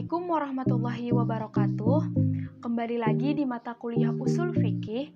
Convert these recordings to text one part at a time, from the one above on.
Assalamualaikum warahmatullahi wabarakatuh. Kembali lagi di mata kuliah Ushul Fikih.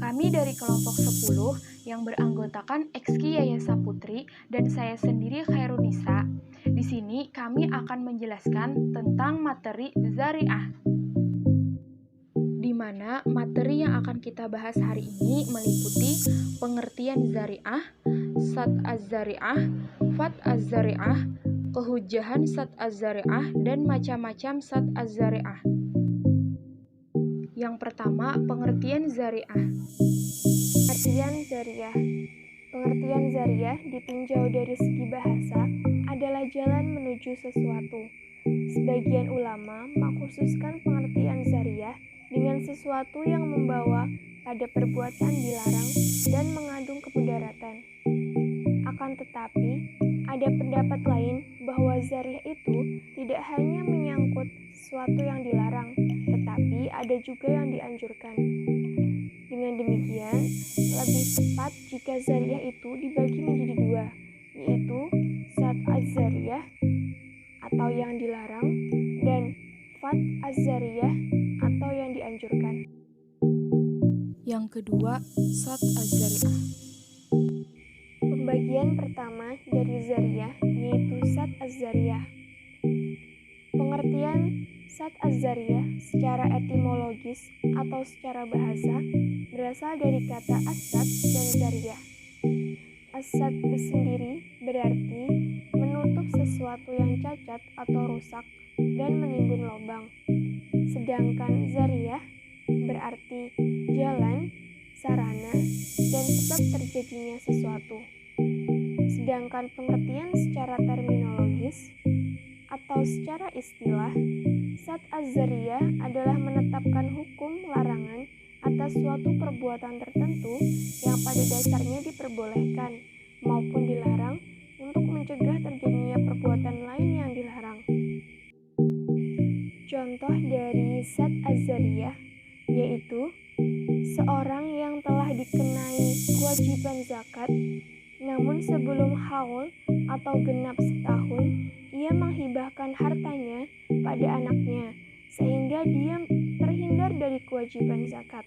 Kami dari kelompok 10 yang beranggotakan Ekski Yaya Saputri dan saya sendiri Khairunisa. Di sini kami akan menjelaskan tentang materi Zari'ah, di mana materi yang akan kita bahas hari ini meliputi pengertian Zari'ah, Sat Az-Zari'ah, Fat Az-Zari'ah, kehujahan Sat Az-Zari'ah, dan macam-macam Sat Az-Zari'ah. Yang pertama, pengertian Zari'ah. Pengertian Zariyah. Pengertian Zariyah ditinjau dari segi bahasa adalah jalan menuju sesuatu. Sebagian ulama mengkhususkan pengertian Zariyah dengan sesuatu yang membawa pada perbuatan dilarang dan mengandung kemudaratan. Akan tetapi, ada pendapat lain bahwa Zariyah itu tidak hanya menyangkut sesuatu yang dilarang, tetapi ada juga yang dianjurkan. Dengan demikian, lebih tepat jika Zariyah itu dibagi menjadi dua, yaitu Sat Az-Zariyah atau yang dilarang dan Fat Az-Zariyah atau yang dianjurkan. Yang kedua, Sat Az-Zari'ah. Pembagian pertama dari Zariyah yaitu Sat Az-Zariyah. Pengertian Sat Az-Zariyah secara etimologis atau secara bahasa berasal dari kata as-sat dan zariyah. As-sat sendiri berarti menutup sesuatu yang cacat atau rusak dan menimbun lubang. Sedangkan zariyah berarti jalan, sarana, dan sebab terjadinya sesuatu. Sedangkan pengertian secara terminologis atau secara istilah, Sat Az-Zariyah adalah menetapkan hukum larangan atas suatu perbuatan tertentu yang pada dasarnya diperbolehkan maupun dilarang untuk mencegah terjadinya perbuatan lain yang dilarang. Contoh dari Sat Az-Zariyah yaitu seorang yang telah dikenai kewajiban zakat, namun sebelum haul atau genap setahun, ia menghibahkan hartanya pada anaknya, sehingga dia terhindar dari kewajiban zakat.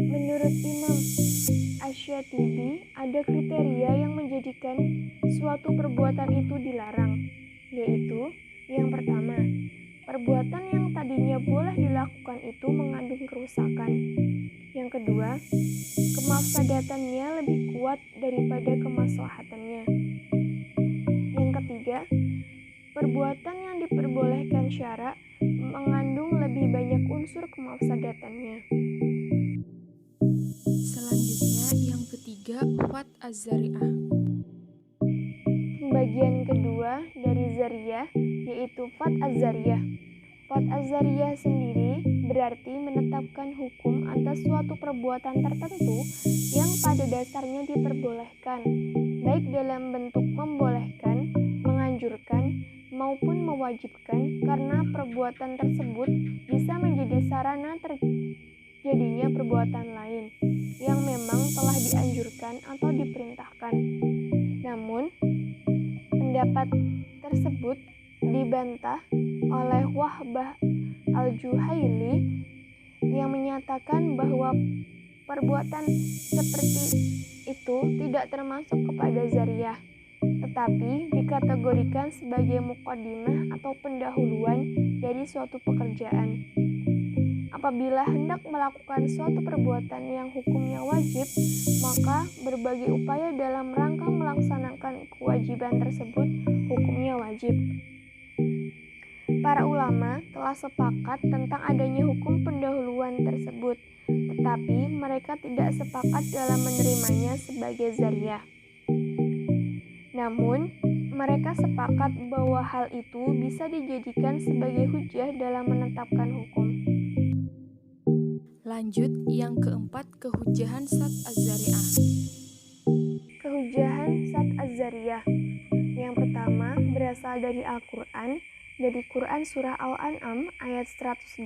Menurut Imam Asy-Syatibi, ada kriteria yang menjadikan suatu perbuatan itu dilarang, yaitu yang pertama, perbuatan yang tadinya boleh dilakukan itu mengandung kerusakan. Yang kedua, kemafsadatannya lebih kuat daripada kemaslahatannya. Yang ketiga, perbuatan yang diperbolehkan syara mengandung lebih banyak unsur kemafsadatannya. Selanjutnya, yang ketiga, Fat Az-Zari'ah. Pembagian kedua dari Zariyah yaitu Fat Az-Zariyah. Fat Az-Zariyah sendiri berarti menetapkan hukum atas suatu perbuatan tertentu yang pada dasarnya diperbolehkan, baik dalam bentuk membolehkan, menganjurkan, maupun mewajibkan, karena perbuatan tersebut bisa menjadi sarana terjadinya perbuatan lain yang memang telah dianjurkan atau diperintahkan. Namun, pendapat tersebut dibantah oleh Wahbah Al-Juhaili yang menyatakan bahwa perbuatan seperti itu tidak termasuk kepada Zariyah, tetapi dikategorikan sebagai muqaddimah atau pendahuluan dari suatu pekerjaan. Apabila hendak melakukan suatu perbuatan yang hukumnya wajib, maka berbagai upaya dalam rangka melaksanakan kewajiban tersebut hukumnya wajib. Para ulama telah sepakat tentang adanya hukum pendahuluan tersebut, tetapi mereka tidak sepakat dalam menerimanya sebagai Zariyah. Namun, mereka sepakat bahwa hal itu bisa dijadikan sebagai hujjah dalam menetapkan hukum. Lanjut, yang keempat, kehujahan Sat Az-Zari'ah. Kehujahan Sat Az-Zariyah. Yang pertama berasal dari Al-Quran, dari Quran Surah Al-An'am ayat 108.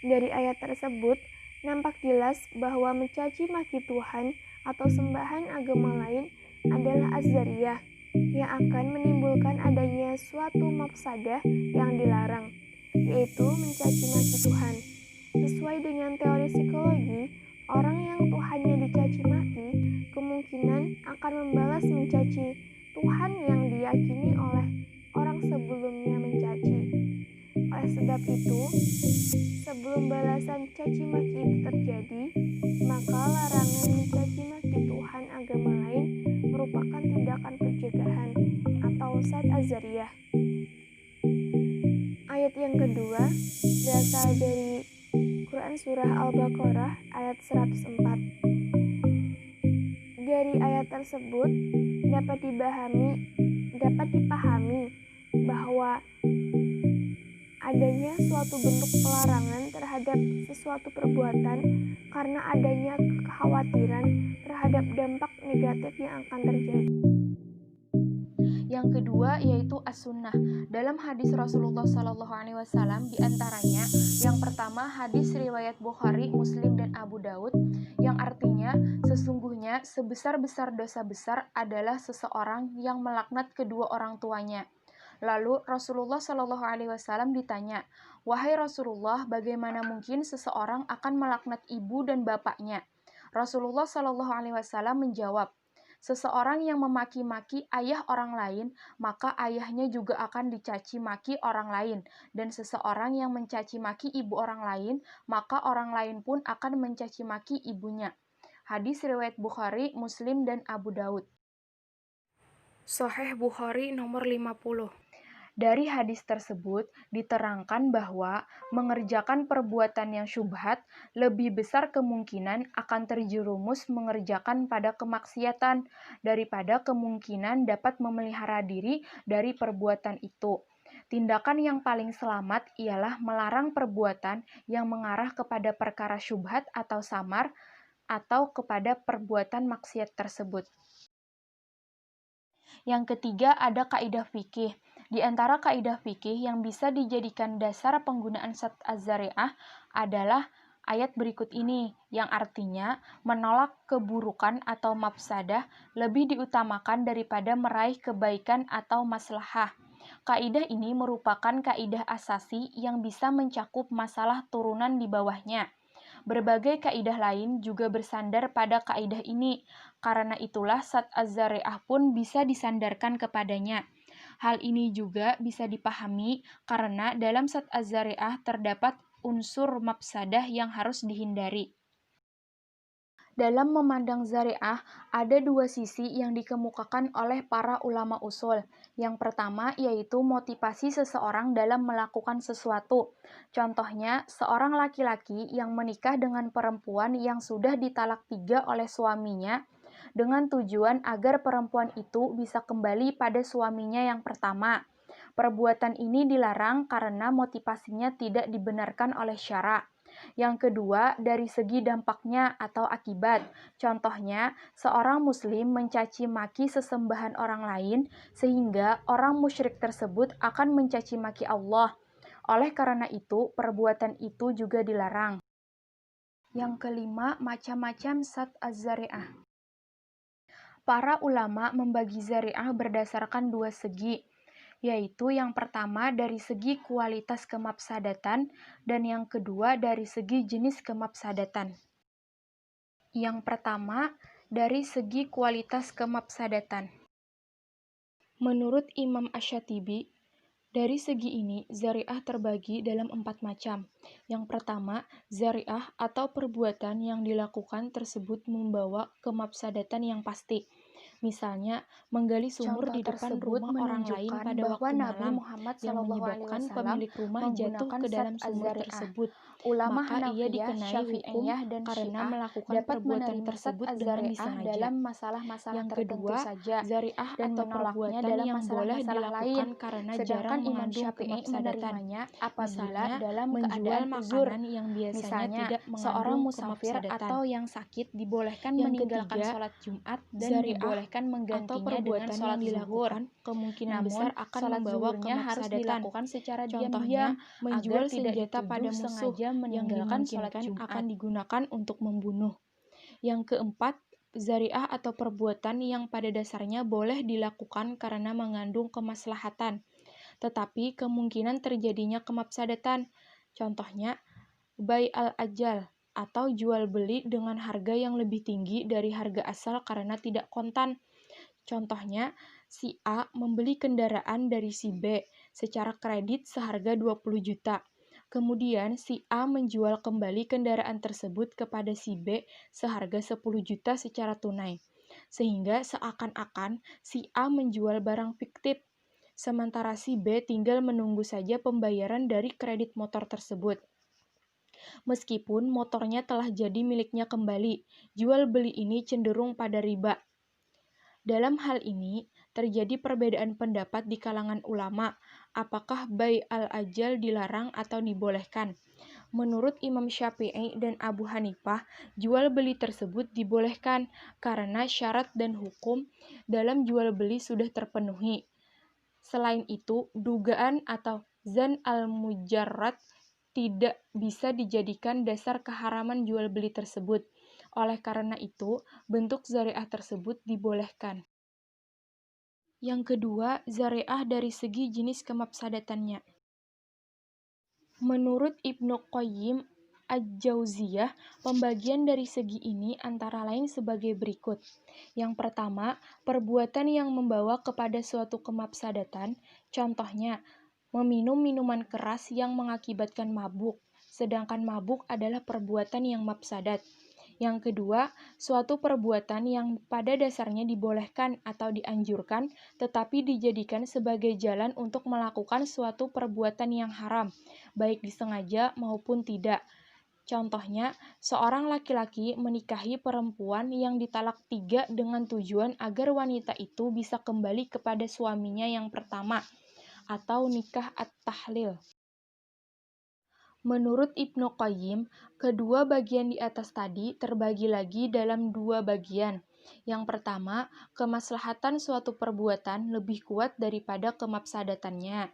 Dari ayat tersebut, nampak jelas bahwa mencaci maki Tuhan atau sembahan agama lain adalah Az-Zariyah, yang akan menimbulkan adanya suatu mafsadah yang dilarang, yaitu mencaci maki Tuhan. Sesuai dengan teori psikologi, orang yang Tuhannya dicaci maki kemungkinan akan membalas mencaci Tuhan yang diyakini oleh orang sebelumnya mencaci. Oleh sebab itu, sebelum balasan caci maki itu terjadi, maka larangan mencaci maki Tuhan agama lain merupakan tindakan pencegahan atau sad azariyah. Ayat yang kedua berasal dari Quran Surah Al-Baqarah ayat 104. Dari ayat tersebut dapat dipahami bahwa adanya suatu bentuk pelarangan terhadap sesuatu perbuatan karena adanya kekhawatiran terhadap dampak negatif yang akan terjadi. Yang kedua yaitu as-sunnah. Dalam hadis Rasulullah SAW diantaranya, yang pertama hadis riwayat Bukhari, Muslim, dan Abu Daud, yang artinya sesungguhnya sebesar-besar dosa besar adalah seseorang yang melaknat kedua orang tuanya. Lalu Rasulullah SAW ditanya, "Wahai Rasulullah, bagaimana mungkin seseorang akan melaknat ibu dan bapaknya?" Rasulullah SAW menjawab, "Seseorang yang memaki-maki ayah orang lain, maka ayahnya juga akan dicaci maki orang lain. Dan seseorang yang mencaci maki ibu orang lain, maka orang lain pun akan mencaci maki ibunya." Hadis riwayat Bukhari, Muslim, dan Abu Daud. Sahih Bukhari nomor 50. Dari hadis tersebut diterangkan bahwa mengerjakan perbuatan yang syubhat lebih besar kemungkinan akan terjerumus mengerjakan pada kemaksiatan daripada kemungkinan dapat memelihara diri dari perbuatan itu. Tindakan yang paling selamat ialah melarang perbuatan yang mengarah kepada perkara syubhat atau samar atau kepada perbuatan maksiat tersebut. Yang ketiga ada kaidah fikih. Di antara kaidah fikih yang bisa dijadikan dasar penggunaan sad az-zari'ah adalah ayat berikut ini, yang artinya menolak keburukan atau mafsadah lebih diutamakan daripada meraih kebaikan atau maslahah. Kaidah ini merupakan kaidah asasi yang bisa mencakup masalah turunan di bawahnya. Berbagai kaidah lain juga bersandar pada kaidah ini, karena itulah sad az-zari'ah pun bisa disandarkan kepadanya. Hal ini juga bisa dipahami karena dalam sad az-zari'ah terdapat unsur mafsadah yang harus dihindari. Dalam memandang zari'ah, ada dua sisi yang dikemukakan oleh para ulama usul. Yang pertama yaitu motivasi seseorang dalam melakukan sesuatu. Contohnya, seorang laki-laki yang menikah dengan perempuan yang sudah ditalak 3 oleh suaminya, dengan tujuan agar perempuan itu bisa kembali pada suaminya yang pertama. Perbuatan ini dilarang karena motivasinya tidak dibenarkan oleh syara'. Yang kedua, dari segi dampaknya atau akibat. Contohnya, seorang muslim mencaci maki sesembahan orang lain sehingga orang musyrik tersebut akan mencaci maki Allah. Oleh karena itu, perbuatan itu juga dilarang. Yang kelima, macam-macam sad az-zari'ah. Para ulama membagi zari'ah berdasarkan dua segi, yaitu yang pertama dari segi kualitas kemafsadatan dan yang kedua dari segi jenis kemafsadatan. Yang pertama dari segi kualitas kemafsadatan. Menurut Imam Asy-Syatibi, dari segi ini zari'ah terbagi dalam 4 macam. Yang pertama, zari'ah atau perbuatan yang dilakukan tersebut membawa kemafsadatan yang pasti. Misalnya, menggali sumur di depan rumah orang lain pada waktu malam yang menyebabkan pemilik rumah jatuh ke dalam sumur tersebut. Ulama Maka ia Hanafiyah, dikenai hukum Syafi'iyah, dan karena Syiah melakukan dapat perbuatan menerima tersebut sad dengan az-zari'ah disengaja. dalam masalah-masalah Yang tertentu kedua, saja zari'ah dan atau menolaknya perbuatan dalam yang boleh masalah-masalah dilakukan lain. karena Sedangkan jarang Imam mengandung Syafi'i kemafsadatan. menerimanya apabila Misalnya, dalam menjual keadaan uzur. makanan yang biasanya Misalnya, tidak seorang mengandung musafir kemafsadatan. atau yang sakit dibolehkan Yang meninggalkan ketiga, sholat Jumat dan zari'ah dibolehkan atau menggantinya dengan perbuatan sholat yang zuhur. dilakukan kemungkinan Namun, besar akan sholat membawa zuhurnya harus kemafsadatan. dilakukan secara Contohnya, diam-diam menjual agar tidak senjata pada dituduh musuh sengaja yang meninggalkan sholat dimungkinkan Jumat. akan digunakan untuk membunuh. Yang keempat, zariah atau perbuatan yang pada dasarnya boleh dilakukan karena mengandung kemaslahatan, tetapi kemungkinan terjadinya kemafsadatan. Contohnya, bai al-ajal atau jual beli dengan harga yang lebih tinggi dari harga asal karena tidak kontan. Contohnya, si A membeli kendaraan dari si B secara kredit seharga 20 juta. Kemudian si A menjual kembali kendaraan tersebut kepada si B seharga 10 juta secara tunai. Sehingga seakan-akan si A menjual barang fiktif, sementara si B tinggal menunggu saja pembayaran dari kredit motor tersebut. Meskipun motornya telah jadi miliknya kembali, jual beli ini cenderung pada riba. Dalam hal ini, terjadi perbedaan pendapat di kalangan ulama, apakah bai al-ajal dilarang atau dibolehkan. Menurut Imam Syafi'i dan Abu Hanifah, jual beli tersebut dibolehkan karena syarat dan hukum dalam jual beli sudah terpenuhi. Selain itu, dugaan atau zan al-mujarrad tidak bisa dijadikan dasar keharaman jual beli tersebut. Oleh karena itu, bentuk zariah tersebut dibolehkan. Yang kedua, zariah dari segi jenis kemafsadatannya. Menurut Ibnu Qayyim Al-Jauziyah, pembagian dari segi ini antara lain sebagai berikut. Yang pertama, perbuatan yang membawa kepada suatu kemafsadatan, contohnya meminum minuman keras yang mengakibatkan mabuk, sedangkan mabuk adalah perbuatan yang mafsadat. Yang kedua, suatu perbuatan yang pada dasarnya dibolehkan atau dianjurkan, tetapi dijadikan sebagai jalan untuk melakukan suatu perbuatan yang haram, baik disengaja maupun tidak. Contohnya, seorang laki-laki menikahi perempuan yang ditalak 3 dengan tujuan agar wanita itu bisa kembali kepada suaminya yang pertama, atau nikah at-tahlil. Menurut Ibnu Qayyim, kedua bagian di atas tadi terbagi lagi dalam 2 bagian. Yang pertama, kemaslahatan suatu perbuatan lebih kuat daripada kemafsadatannya.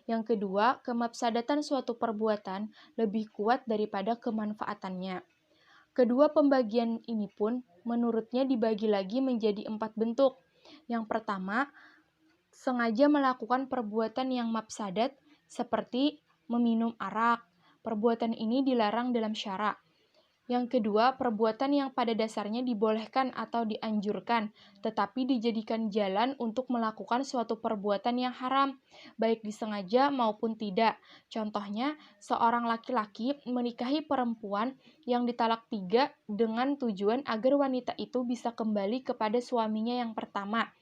Yang kedua, kemafsadatan suatu perbuatan lebih kuat daripada kemanfaatannya. Kedua pembagian ini pun menurutnya dibagi lagi menjadi 4 bentuk. Yang pertama, sengaja melakukan perbuatan yang mafsadat seperti meminum arak. Perbuatan ini dilarang dalam syara. Yang kedua, perbuatan yang pada dasarnya dibolehkan atau dianjurkan, tetapi dijadikan jalan untuk melakukan suatu perbuatan yang haram, baik disengaja maupun tidak. Contohnya, seorang laki-laki menikahi perempuan yang ditalak 3 dengan tujuan agar wanita itu bisa kembali kepada suaminya yang pertama,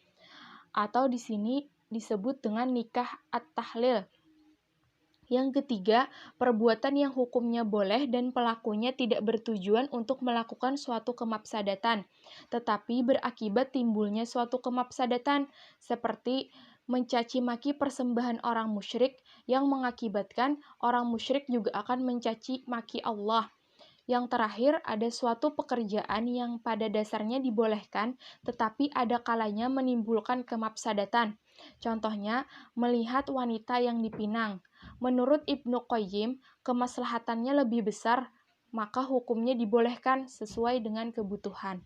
atau di sini disebut dengan nikah at-tahlil. Yang ketiga, perbuatan yang hukumnya boleh dan pelakunya tidak bertujuan untuk melakukan suatu kemafsadatan, tetapi berakibat timbulnya suatu kemafsadatan, seperti mencaci maki persembahan orang musyrik yang mengakibatkan orang musyrik juga akan mencaci maki Allah. Yang terakhir, ada suatu pekerjaan yang pada dasarnya dibolehkan, tetapi ada kalanya menimbulkan kemafsadatan. Contohnya, melihat wanita yang dipinang. Menurut Ibnu Qayyim, kemaslahatannya lebih besar, maka hukumnya dibolehkan sesuai dengan kebutuhan.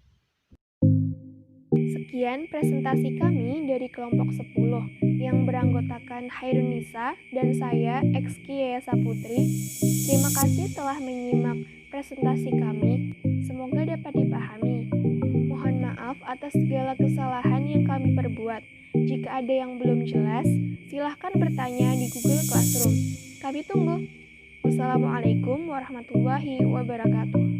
Sekian presentasi kami dari kelompok 10 yang beranggotakan Hairun Nisa dan saya, Ekski Yayasa Putri. Terima kasih telah menyimak presentasi kami. Semoga dapat dipahami. Mohon maaf atas segala kesalahan yang kami perbuat. Jika ada yang belum jelas, silahkan bertanya di Google Classroom. Kami tunggu. Wassalamualaikum warahmatullahi wabarakatuh.